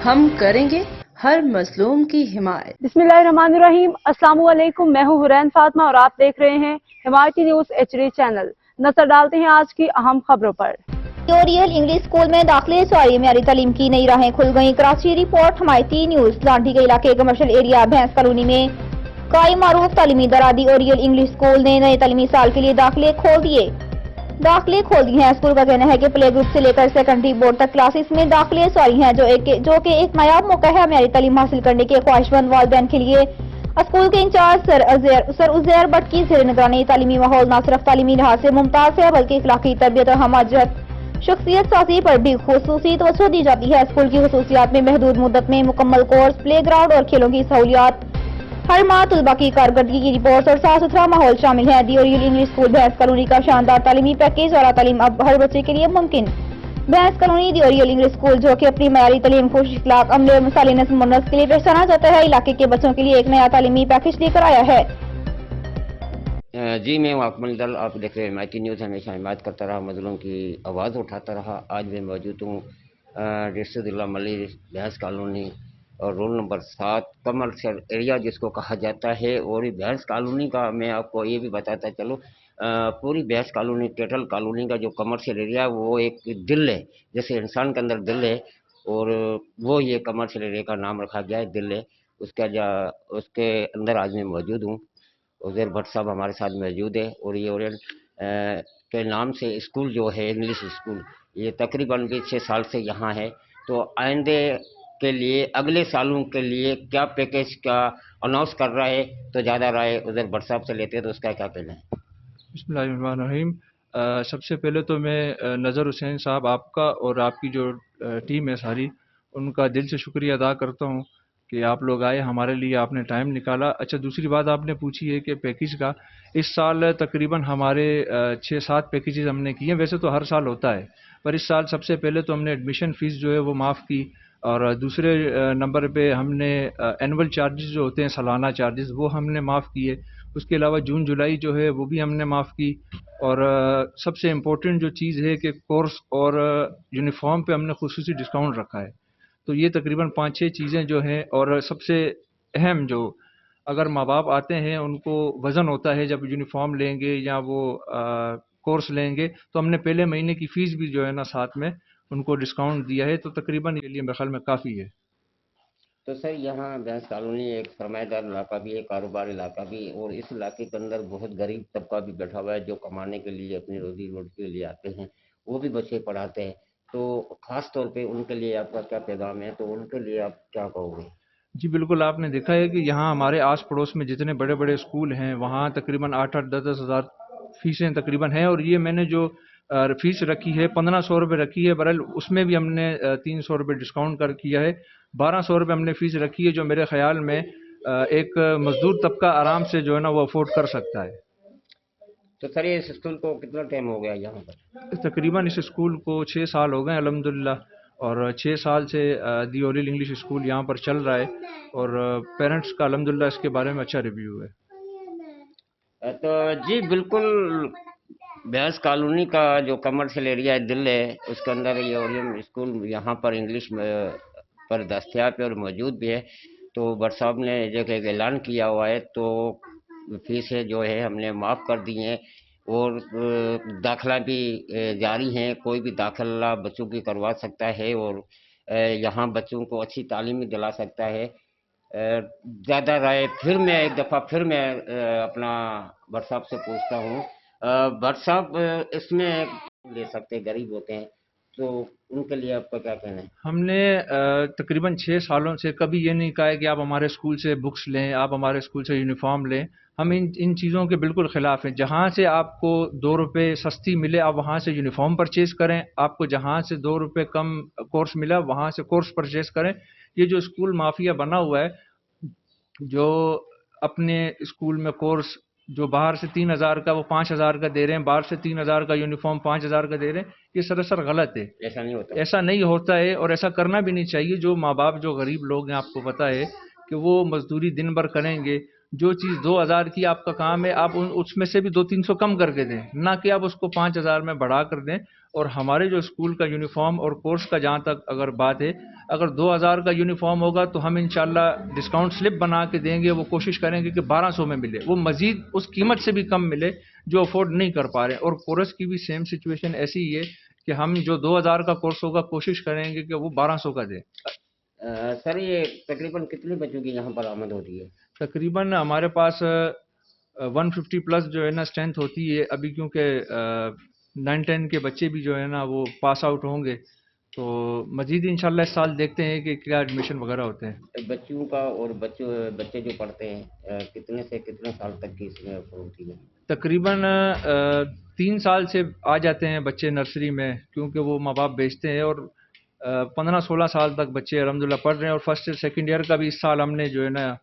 ہم کریں گے ہر مظلوم کی حمایت۔ بسم اللہ الرحمن الرحیم۔ السلام علیکم، میں ہوں حرین فاطمہ اور آپ دیکھ رہے ہیں حمایتی نیوز HD چینل۔ نظر ڈالتے ہیں آج کی اہم خبروں پر۔ اوریل انگلش اسکول میں داخلے ساری معیاری تعلیم کی نئی راہیں کھل گئیں۔ کراچی رپورٹ حمایتی نیوز۔ لانڈھی کے علاقے کمرشل ایریا بھینس کالونی میں قائم معروف تعلیمی ادارہ اوریل انگلش اسکول نے نئے تعلیمی سال کے لیے داخلے کھول دیے ہیں۔ اسکول کا کہنا ہے کہ پلے گروپ سے لے کر سیکنڈری بورڈ تک کلاسز میں داخلے ساری ہیں، جو کہ ایک نایاب موقع ہے معیاری تعلیم حاصل کرنے کے خواہشمند والدین کے لیے۔ اسکول کے انچارج سر عزیر بٹ کی زیر نگرانی تعلیمی ماحول نہ صرف تعلیمی لحاظ سے ممتاز ہے بلکہ اخلاقی تربیت اور ہمہ شخصیت سازی پر بھی خصوصی توجہ دی جاتی ہے۔ اسکول کی خصوصیات میں محدود مدت میں مکمل کورس، پلے گراؤنڈ اور کھیلوں کی سہولیات، ہر ماہ طلباء کی کارکردگی کی رپورٹس اور صاف ستھرا ماحول شامل ہے۔ دی اوریل انگلش اسکول بھینس کالونی کا شاندار تعلیمی پیکیج، اعلیٰ تعلیم اب ہر بچے کے لیے ممکن۔ بھینس کالونی دی اوریل انگلش اسکول، جو کہ اپنی معیاری تعلیم، خوش اخلاق عملے اور مثالی نظم و نسق کے لیے پہچانا جاتا ہے، علاقے کے بچوں کے لیے ایک نیا تعلیمی پیکیج لے کر آیا ہے۔ جی میں اکمل دل، آپ دیکھ رہے ہیں حمایتی نیوز۔ ہمیشہ حمایت کرتا رہا، مظلوم کی آواز اٹھاتا رہا۔ آج میں موجود ہوں رشید اللہ ملی بھینس کالونی اور رول نمبر 7 کمرشل ایریا جس کو کہا جاتا ہے۔ اور یہ بھینس کالونی کا میں آپ کو یہ بھی بتاتا چلو، پوری بھینس کالونی ٹیٹل کالونی کا جو کمرشل ایریا وہ ایک دل ہے، جیسے انسان کے اندر دل ہے، اور وہ یہ کمرشل ایریا کا نام رکھا گیا ہے، دل ہے اس کے اندر آج میں موجود ہوں۔ عزیر بٹ صاحب ہمارے ساتھ موجود ہے، اور یہ اوریل کے نام سے اسکول جو ہے انگلش اسکول، یہ تقریباً 6 سال سے یہاں ہے۔ تو آئندے کے لیے، اگلے سالوں کے لیے کیا پیکیج کا اناؤنس کر رہا ہے، تو زیادہ رائے عزیر بٹ صاحب سے لیتے ہیں، تو اس کا کیا کہنا ہے؟ بسم اللہ الرحمن الرحیم۔ سب سے پہلے تو میں نظر حسین صاحب، آپ کا اور آپ کی جو ٹیم ہے ساری، ان کا دل سے شکریہ ادا کرتا ہوں کہ آپ لوگ آئے، ہمارے لیے آپ نے ٹائم نکالا۔ اچھا، دوسری بات آپ نے پوچھی ہے کہ پیکیج کا، اس سال تقریباً ہمارے 6-7 پیکیجز ہم نے کیے ہیں، ویسے تو ہر سال ہوتا ہے، پر اس سال سب سے پہلے تو ہم نے ایڈمیشن فیس جو ہے وہ معاف کی، اور دوسرے نمبر پہ ہم نے اینول چارجز جو ہوتے ہیں، سالانہ چارجز، وہ ہم نے معاف کیے۔ اس کے علاوہ جون جولائی جو ہے وہ بھی ہم نے معاف کی، اور سب سے امپورٹنٹ جو چیز ہے کہ کورس اور یونیفارم پہ ہم نے خصوصی ڈسکاؤنٹ رکھا ہے۔ تو یہ تقریباً 5-6 چیزیں جو ہیں، اور سب سے اہم جو اگر ماں باپ آتے ہیں ان کو وزن ہوتا ہے جب یونیفارم لیں گے یا وہ کورس لیں گے، تو ہم نے پہلے مہینے کی فیس بھی جو ہے نا ساتھ میں ان کو ڈسکاؤنٹ دیا ہے، تو تقریباً یہ لیے میرے خیال میں کافی ہے۔ تو سر یہاں بھینس کالونی ایک سرمایہ دار علاقہ بھی ہے، کاروبار علاقہ بھی، اور اس علاقے کے اندر بہت غریب طبقہ بھی بیٹھا ہوا ہے جو کمانے کے لیے، اپنی روزی روٹی کے لیے آتے ہیں، وہ بھی بچے پڑھاتے ہیں۔ تو خاص طور پہ ان کے لیے آپ کا کیا پیغام ہے، تو ان کے لیے آپ کیا کہو گے؟ جی بالکل، آپ نے دیکھا ہے کہ یہاں ہمارے آس پڑوس میں جتنے بڑے بڑے اسکول ہیں وہاں تقریباً 8-10 ہزار فیسیں تقریباً ہیں، اور یہ میں نے جو فیس رکھی ہے 1500 روپے رکھی ہے، برحال اس میں بھی ہم نے 300 روپے ڈسکاؤنٹ کیا ہے، 1200 روپے ہم نے فیس رکھی ہے، جو میرے خیال میں ایک مزدور طبقہ آرام سے جو ہے نا وہ افورڈ کر سکتا ہے۔ تو سر اس اسکول کو کتنا ٹائم ہو گیا یہاں پر؟ تقریباً اس اسکول کو 6 سال ہو گئے الحمدللہ، اور 6 سال سے دی اوریل انگلش اسکول یہاں پر چل رہا ہے، اور پیرنٹس کا الحمدللہ اس کے بارے میں اچھا ریویو ہے۔ تو جی بالکل، بھینس کالونی کا جو کمرشل ایریا دل ہے، اس کے اندر یہ اوریل اسکول یہاں پر انگلش پر دستیاب ہے اور موجود بھی ہے۔ تو بٹ صاحب نے جو کہ اعلان کیا ہوا ہے، تو فیسیں جو ہے ہم نے معاف کر دی ہیں، اور داخلہ بھی جاری ہیں، کوئی بھی داخلہ بچوں کی کروا سکتا ہے، اور یہاں بچوں کو اچھی تعلیم بھی دلا سکتا ہے۔ زیادہ رائے میں ایک دفعہ میں اپنا بٹ صاحب سے پوچھتا ہوں، بٹ صاحب اس میں لے سکتے غریب ہوتے ہیں، تو ان کے لیے آپ کا کیا کہنا ہے؟ ہم نے تقریباً 6 سالوں سے کبھی یہ نہیں کہا ہے کہ آپ ہمارے اسکول سے بکس لیں، آپ ہمارے اسکول سے یونیفارم لیں، ہم ان چیزوں کے بالکل خلاف ہیں۔ جہاں سے آپ کو 2 روپے سستی ملے آپ وہاں سے یونیفارم پرچیز کریں، آپ کو جہاں سے 2 روپے کم کورس ملا وہاں سے کورس پرچیز کریں۔ یہ جو اسکول مافیا بنا ہوا ہے، جو اپنے اسکول میں کورس جو باہر سے 3000 کا وہ 5000 کا دے رہے ہیں، باہر سے 3000 کا یونیفارم 5000 کا دے رہے ہیں، یہ سراسر غلط ہے۔ ایسا نہیں ہوتا ہے، اور ایسا کرنا بھی نہیں چاہیے۔ جو ماں باپ جو غریب لوگ ہیں، آپ کو پتہ ہے کہ وہ مزدوری دن بھر کریں گے، جو چیز 2000 کی آپ کا کام ہے آپ اس میں سے بھی 200-300 کم کر کے دیں، نہ کہ آپ اس کو 5000 میں بڑھا کر دیں. اور ہمارے جو اسکول کا یونیفارم اور کورس کا جہاں تک اگر بات ہے، اگر 2000 کا یونیفارم ہوگا تو ہم انشاءاللہ ڈسکاؤنٹ سلپ بنا کے دیں گے. وہ کوشش کریں گے کہ 1200 میں ملے، وہ مزید اس قیمت سے بھی کم ملے جو افورڈ نہیں کر پا رہے. اور کورس کی بھی سیم سچویشن ایسی ہی ہے کہ ہم جو 2000 کا کورس ہوگا کوشش کریں گے کہ وہ 1200 کا دیں. سر یہ تقریباً کتنے بچوں کی یہاں پر آمد ہوتی ہے؟ تقریباً ہمارے پاس 150 پلس جو ہے نا اسٹرینتھ ہوتی ہے ابھی، کیونکہ 9-10 کے بچے بھی جو ہے نا وہ پاس آؤٹ ہوں گے، تو مزید انشاءاللہ اس سال دیکھتے ہیں کہ کیا ایڈمیشن وغیرہ ہوتے ہیں. بچوں کا اور بچے جو پڑھتے ہیں کتنے سے کتنے سال تک کی اس میں ہوتی ہے؟ تقریباً 3 سال سے آ جاتے ہیں بچے نرسری میں، کیونکہ وہ ماں باپ بیچتے ہیں. اور 15-16 سال تک بچے الحمدللہ پڑھ رہے ہیں. اور فرسٹ سیکنڈ ایئر کا بھی اس سال ہم نے جو ہے نا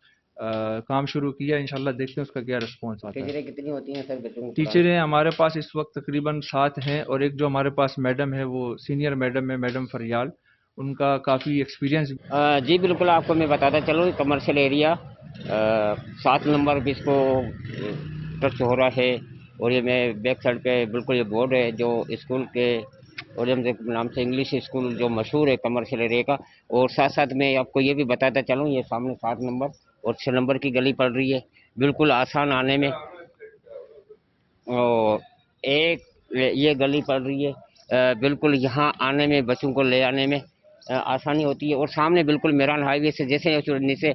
کام شروع کیا. انشاءاللہ دیکھتے ہیں اس کا کیا رسپانس آتا ہے. ٹیچریں کتنی ہوتی ہیں سر بچوں کو؟ ٹیچریں ہمارے پاس اس وقت تقریباً 7 ہیں، اور ایک جو ہمارے پاس میڈم ہے وہ سینئر میڈم ہے، میڈم فریال. ان کا کافی ایکسپیرینس. جی بالکل، آپ کو میں بتاتا چلوں کمرشل ایریا 7 نمبر بھی اس کو ٹچ ہو رہا ہے. اور یہ میں بیک سائڈ پہ بالکل یہ بورڈ ہے جو اسکول کے اور نام سے انگلش اسکول جو مشہور ہے کمرشل ایریا کا. اور ساتھ ساتھ میں آپ کو یہ بھی بتاتا چلوں یہ سامنے 7 نمبر اور 6 نمبر کی گلی پڑ رہی ہے، بالکل آسان آنے میں. اور ایک یہ گلی پڑ رہی ہے، بالکل یہاں آنے میں بچوں کو لے آنے میں آسانی ہوتی ہے. اور سامنے بالکل میران ہائی وے سے جیسے نیچے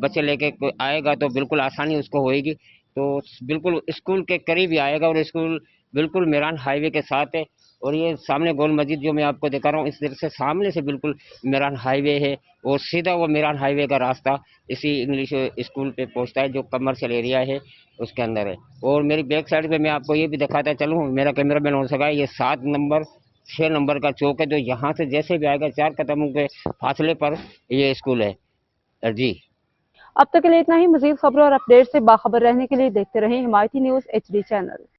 بچے لے کے آئے گا تو بالکل آسانی اس کو ہوئے گی. تو بالکل اسکول کے قریب ہی آئے گا، اور اسکول بالکل میران ہائی وے کے ساتھ ہے. اور یہ سامنے گول مسجد جو میں آپ کو دکھا رہا ہوں اس طرح سے سامنے سے بالکل میران ہائی وے ہے، اور سیدھا وہ میران ہائی وے کا راستہ اسی انگلش اسکول پہ پہنچتا ہے جو کمرشل ایریا ہے اس کے اندر ہے. اور میری بیک سائڈ پہ میں آپ کو یہ بھی دکھاتا چلوں، میرا کیمرہ مین ہو سکا ہے، یہ 7 نمبر 6 نمبر کا چوک ہے جو یہاں سے جیسے بھی آئے گا 4 قدموں کے فاصلے پر یہ اسکول ہے. جی اب تک کے لیے اتنا ہی. مزید خبروں اور اپڈیٹ سے باخبر رہنے کے لیے دیکھتے رہیں حمایتی نیوز HD چینل.